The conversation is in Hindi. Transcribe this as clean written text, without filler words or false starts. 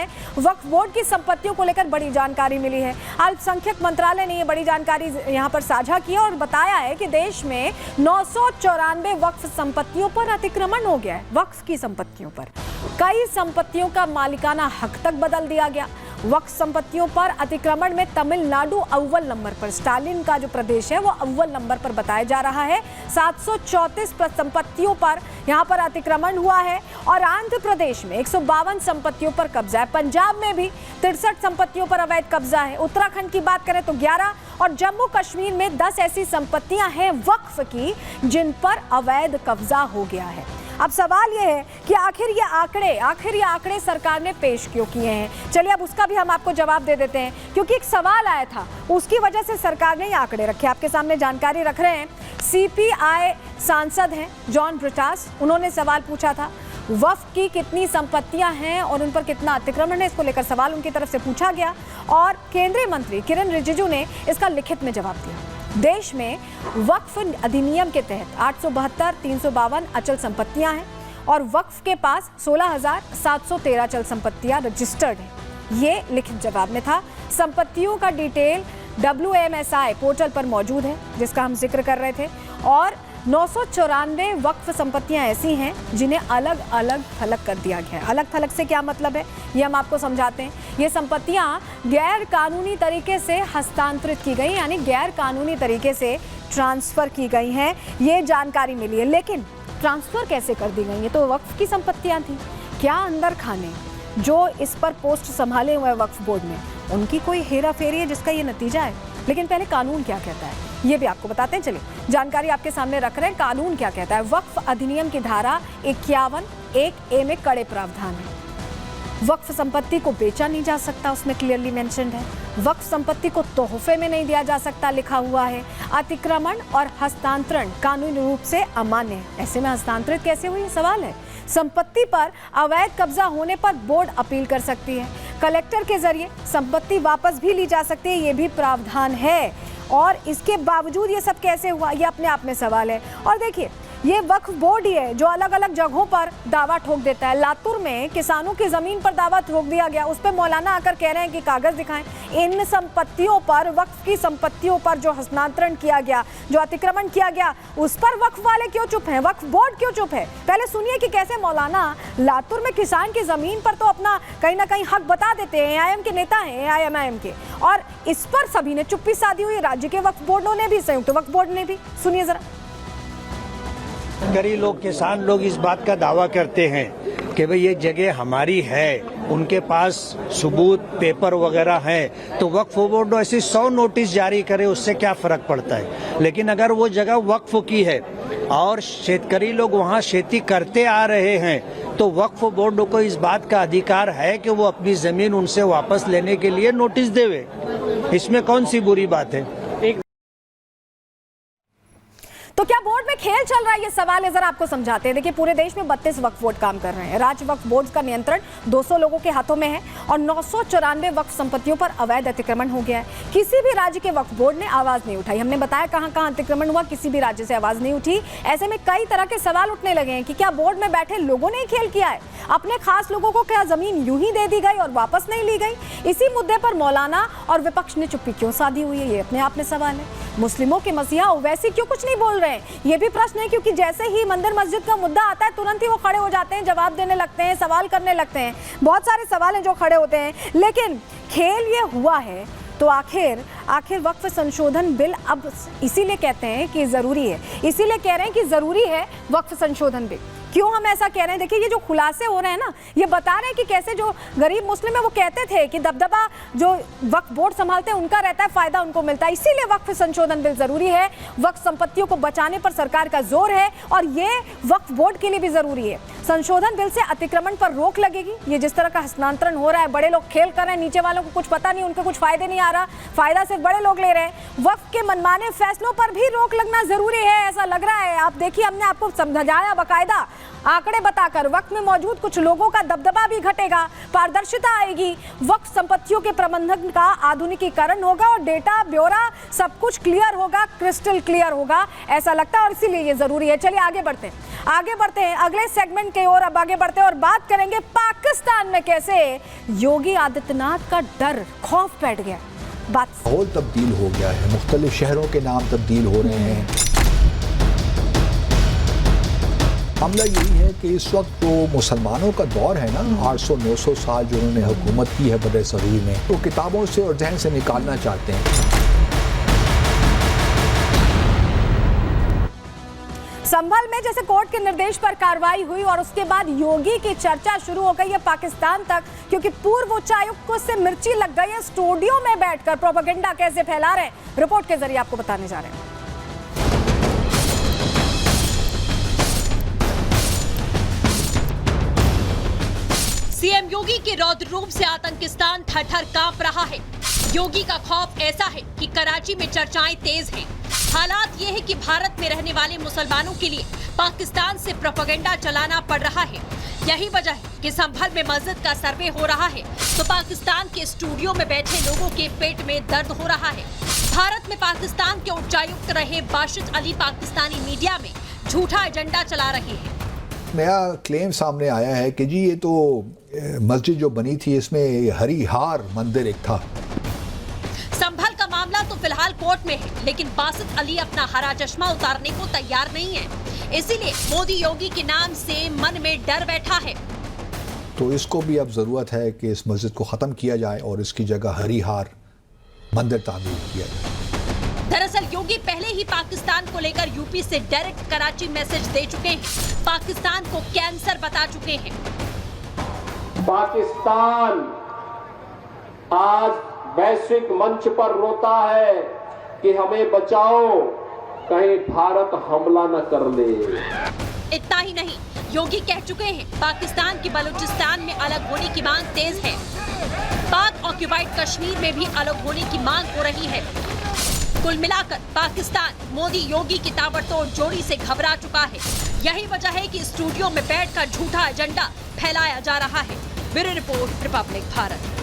हैं, वक्फ बोर्ड की संपत्तियों को लेकर बड़ी जानकारी मिली है। अल्पसंख्यक मंत्रालय ने ये बड़ी जानकारी यहाँ पर साझा की और बताया है कि देश में 994 वक्फ संपत्तियों पर अतिक्रमण हो गया है। वक्फ की संपत्तियों पर कई संपत्तियों का मालिकाना हक तक बदल दिया गया। वक्फ संपत्तियों पर अतिक्रमण में तमिलनाडु अव्वल नंबर पर, स्टालिन का जो प्रदेश है वो अव्वल नंबर पर बताया जा रहा है। 734 संपत्तियों पर यहाँ पर अतिक्रमण हुआ है और आंध्र प्रदेश में 152 संपत्तियों पर कब्जा है। पंजाब में भी 63 संपत्तियों पर अवैध कब्जा है। उत्तराखंड की बात करें तो 11 और जम्मू कश्मीर में 10 ऐसी संपत्तियां हैं वक्फ की जिन पर अवैध कब्जा हो गया है। अब सवाल यह है कि आखिर ये आंकड़े सरकार ने पेश क्यों किए हैं। चलिए अब उसका भी हम आपको जवाब दे देते हैं, क्योंकि एक सवाल आया था, उसकी वजह से सरकार ने ये आंकड़े रखे। आपके सामने जानकारी रख रहे हैं। सीपीआई सांसद हैं जॉन ब्रिटास, उन्होंने सवाल पूछा था वक्फ की कितनी संपत्तियां हैं और उन पर कितना अतिक्रमण है। इसको लेकर सवाल उनकी तरफ से पूछा गया और केंद्रीय मंत्री किरण रिजिजू ने इसका लिखित में जवाब दिया। देश में वक्फ अधिनियम के तहत 872 352 अचल संपत्तियां हैं और वक्फ के पास 16,713 अचल संपत्तियां रजिस्टर्ड हैं। ये लिखित जवाब में था। संपत्तियों का डिटेल WMSI पोर्टल पर मौजूद है, जिसका हम जिक्र कर रहे थे, और 994 वक्फ संपत्तियां ऐसी हैं जिन्हें अलग अलग थलग कर दिया गया है। अलग थलग से क्या मतलब है, ये हम आपको समझाते हैं। ये संपत्तियां गैर कानूनी तरीके से हस्तांतरित की गई, यानी गैर कानूनी तरीके से ट्रांसफ़र की गई हैं, ये जानकारी मिली है। लेकिन ट्रांसफ़र कैसे कर दी गई? ये तो वक्फ की संपत्तियां थी। क्या अंदर खाने जो इस पर पोस्ट संभाले हुए वक्फ बोर्ड में, उनकी कोई हेरा फेरी है जिसका ये नतीजा है? लेकिन पहले कानून क्या कहता है ये भी आपको बताते हैं। चलिए जानकारी आपके सामने रख रहे हैं। कानून क्या कहता है? वक्फ अधिनियम की धारा 51(1)(a) में कड़े प्रावधान है। वक्फ संपत्ति को बेचा नहीं जा सकता, उसमें क्लियरली मेंशन्ड है। वक्फ संपत्ति को तोहफे में नहीं दिया जा सकता, लिखा हुआ है। अतिक्रमण और हस्तांतरण कानूनी रूप से अमान्य है। ऐसे में हस्तांतरित कैसे हुई, सवाल है। संपत्ति पर अवैध कब्जा होने पर बोर्ड अपील कर सकती है। कलेक्टर के जरिए संपत्ति वापस भी ली जा सकती है, ये भी प्रावधान है। और इसके बावजूद ये सब कैसे हुआ, ये अपने आप में सवाल है। और देखिए, ये वक्फ बोर्ड ही है जो अलग अलग जगहों पर दावा ठोक देता है। लातूर में किसानों की जमीन पर दावा ठोक दिया गया, उस पर मौलाना आकर कह रहे हैं कि कागज दिखाएं। इन संपत्तियों पर, वक्फ की संपत्तियों पर जो हस्तांतरण किया गया, जो अतिक्रमण किया गया, उस पर वक्फ वाले क्यों चुप हैं, वक्फ बोर्ड क्यों चुप है? पहले सुनिए कि कैसे मौलाना लातूर में किसान की जमीन पर तो अपना कहीं ना कहीं हक बता देते हैं। AIM के नेता हैं, AIMIM के, और इस पर सभी ने चुप्पी साधी हुई, राज्य के वक्फ बोर्डों ने भी, संयुक्त वक्फ बोर्ड ने भी। सुनिए जरा। कई लोग, किसान लोग इस बात का दावा करते हैं कि भाई ये जगह हमारी है, उनके पास सबूत पेपर वगैरह है, तो वक्फ बोर्ड ऐसे 100 नोटिस जारी करे, उससे क्या फर्क पड़ता है। लेकिन अगर वो जगह वक्फ की है और शेतकरी लोग वहाँ खेती करते आ रहे हैं, तो वक्फ बोर्ड को इस बात का अधिकार है कि वो अपनी जमीन उनसे वापस लेने के लिए नोटिस देवे। इसमें कौन सी बुरी बात है? तो क्या बोर्ड में खेल चल रहा है, ये सवाल है, जरा आपको समझाते हैं। देखिए, पूरे देश में 32 वक्फ बोर्ड काम कर रहे हैं। राज्य वक्फ बोर्ड का नियंत्रण 200 लोगों के हाथों में है और 994 वक्फ संपत्तियों पर अवैध अतिक्रमण हो गया है। किसी भी राज्य के वक्फ बोर्ड ने आवाज नहीं उठाई। हमने बताया कहां कहां अतिक्रमण हुआ, किसी भी राज्य से आवाज नहीं उठी। ऐसे में कई तरह के सवाल उठने लगे हैं कि क्या बोर्ड में बैठे लोगों ने खेल किया है? अपने खास लोगों को क्या जमीन यूं ही दे दी गई और वापस नहीं ली गई? इसी मुद्दे पर मौलाना और विपक्ष ने चुप्पी क्यों साधी हुई है, ये अपने आप में सवाल है। मुस्लिमों के मसीहा ओवैसी क्यों कुछ नहीं बोल रहे हैं, ये भी प्रश्न है, क्योंकि जैसे ही मंदिर मस्जिद का मुद्दा आता है तुरंत ही वो खड़े हो जाते हैं, जवाब देने लगते हैं, सवाल करने लगते हैं। बहुत सारे सवाल हैं जो खड़े होते हैं। लेकिन खेल ये हुआ है तो आखिर वक्फ संशोधन बिल अब इसीलिए कहते हैं कि जरूरी है, इसीलिए कह रहे हैं कि जरूरी है वक्फ संशोधन बिल। क्यों हम ऐसा कह रहे हैं? देखिए, ये जो खुलासे हो रहे हैं ना, ये बता रहे हैं कि कैसे जो गरीब मुस्लिम है वो कहते थे कि दबदबा जो वक्फ बोर्ड संभालते हैं उनका रहता है, फायदा उनको मिलता है, इसीलिए वक्फ संशोधन बिल जरूरी है। वक्फ संपत्तियों को बचाने पर सरकार का जोर है और ये वक्फ बोर्ड के लिए भी जरूरी है। संशोधन बिल से अतिक्रमण पर रोक लगेगी। ये जिस तरह का हस्तांतरण हो रहा है, बड़े लोग खेल कर रहे हैं, नीचे वालों को कुछ पता नहीं, उनको कुछ फायदे नहीं आ रहा, फायदा सिर्फ बड़े लोग ले रहे हैं। वक्फ के मनमाने फैसलों पर भी रोक लगना जरूरी है, ऐसा लग रहा है। आप देखिए, हमने आपको समझाया बकायदा आंकड़े बताकर वक्फ में मौजूद कुछ लोगों का दबदबा भी घटेगा, पारदर्शिता आएगी, वक्फ संपत्तियों के प्रबंधन का आधुनिकीकरण होगा और डेटा ब्यौरा सब कुछ क्लियर होगा, क्रिस्टल क्लियर होगा, ऐसा लगता है और इसीलिए ये जरूरी है। चलिए आगे बढ़ते हैं अगले सेगमेंट की ओर। अब आगे बढ़ते हैं और बात करेंगे पाकिस्तान में कैसे योगी आदित्यनाथ का डर, खौफ बैठ गया। माहौल तब्दील हो गया है, मुख्तलिफ शहरों के नाम तब्दील हो रहे हैं। मामला यही है कि इस वक्त तो मुसलमानों का दौर है ना, 800-900 साल जो उन्होंने हुकूमत की है बड़े सगीर में, तो किताबों से और जहन से निकालना चाहते हैं। संभल में जैसे कोर्ट के निर्देश पर कार्रवाई हुई और उसके बाद योगी की चर्चा शुरू हो गई है पाकिस्तान तक, क्योंकि पूर्व उच्चायुक्त को से मिर्ची लग गई है। स्टूडियो में बैठकर प्रोपेगेंडा कैसे फैला रहे हैं, रिपोर्ट के जरिए आपको बताने जा रहे हैं। सीएम योगी के रौद्र रूप से आतंकिस्तान थर-थर कांप रहा है। योगी का खौफ ऐसा है कि कराची में चर्चाएं तेज हैं। हालात ये है कि भारत में रहने वाले मुसलमानों के लिए पाकिस्तान से प्रोपेगेंडा चलाना पड़ रहा है। यही वजह है कि संभल में मस्जिद का सर्वे हो रहा है तो पाकिस्तान के स्टूडियो में बैठे लोगों के पेट में दर्द हो रहा है। भारत में पाकिस्तान के उच्चायुक्त रहे बाशित अली पाकिस्तानी मीडिया में झूठा एजेंडा चला रहे हैं। नया क्लेम सामने आया है कि जी ये तो मस्जिद जो बनी थी इसमें हरिहार मंदिर एक था। संभल का मामला तो फिलहाल कोर्ट में है, लेकिन बासित अली अपना हरा चश्मा उतारने को तैयार नहीं है। इसीलिए मोदी योगी के नाम से मन में डर बैठा है। तो इसको भी अब जरूरत है कि इस मस्जिद को खत्म किया जाए और इसकी जगह हरिहार मंदिर तामीर किया जाए। दरअसल योगी पहले ही पाकिस्तान को लेकर यूपी से डायरेक्ट कराची मैसेज दे चुके हैं, पाकिस्तान को कैंसर बता चुके हैं। पाकिस्तान आज वैश्विक मंच पर रोता है कि हमें बचाओ, कहीं भारत हमला न कर ले। इतना ही नहीं, योगी कह चुके हैं पाकिस्तान की बलूचिस्तान में अलग होने की मांग तेज है। पाक ऑक्युपाइड कश्मीर में भी अलग होने की मांग हो रही है। कुल मिलाकर पाकिस्तान मोदी योगी की ताबड़तोड़ जोड़ी से घबरा चुका है। यही वजह है कि स्टूडियो में बैठकर झूठा एजेंडा फैलाया जा रहा है। Bureau report, Republic Bharat.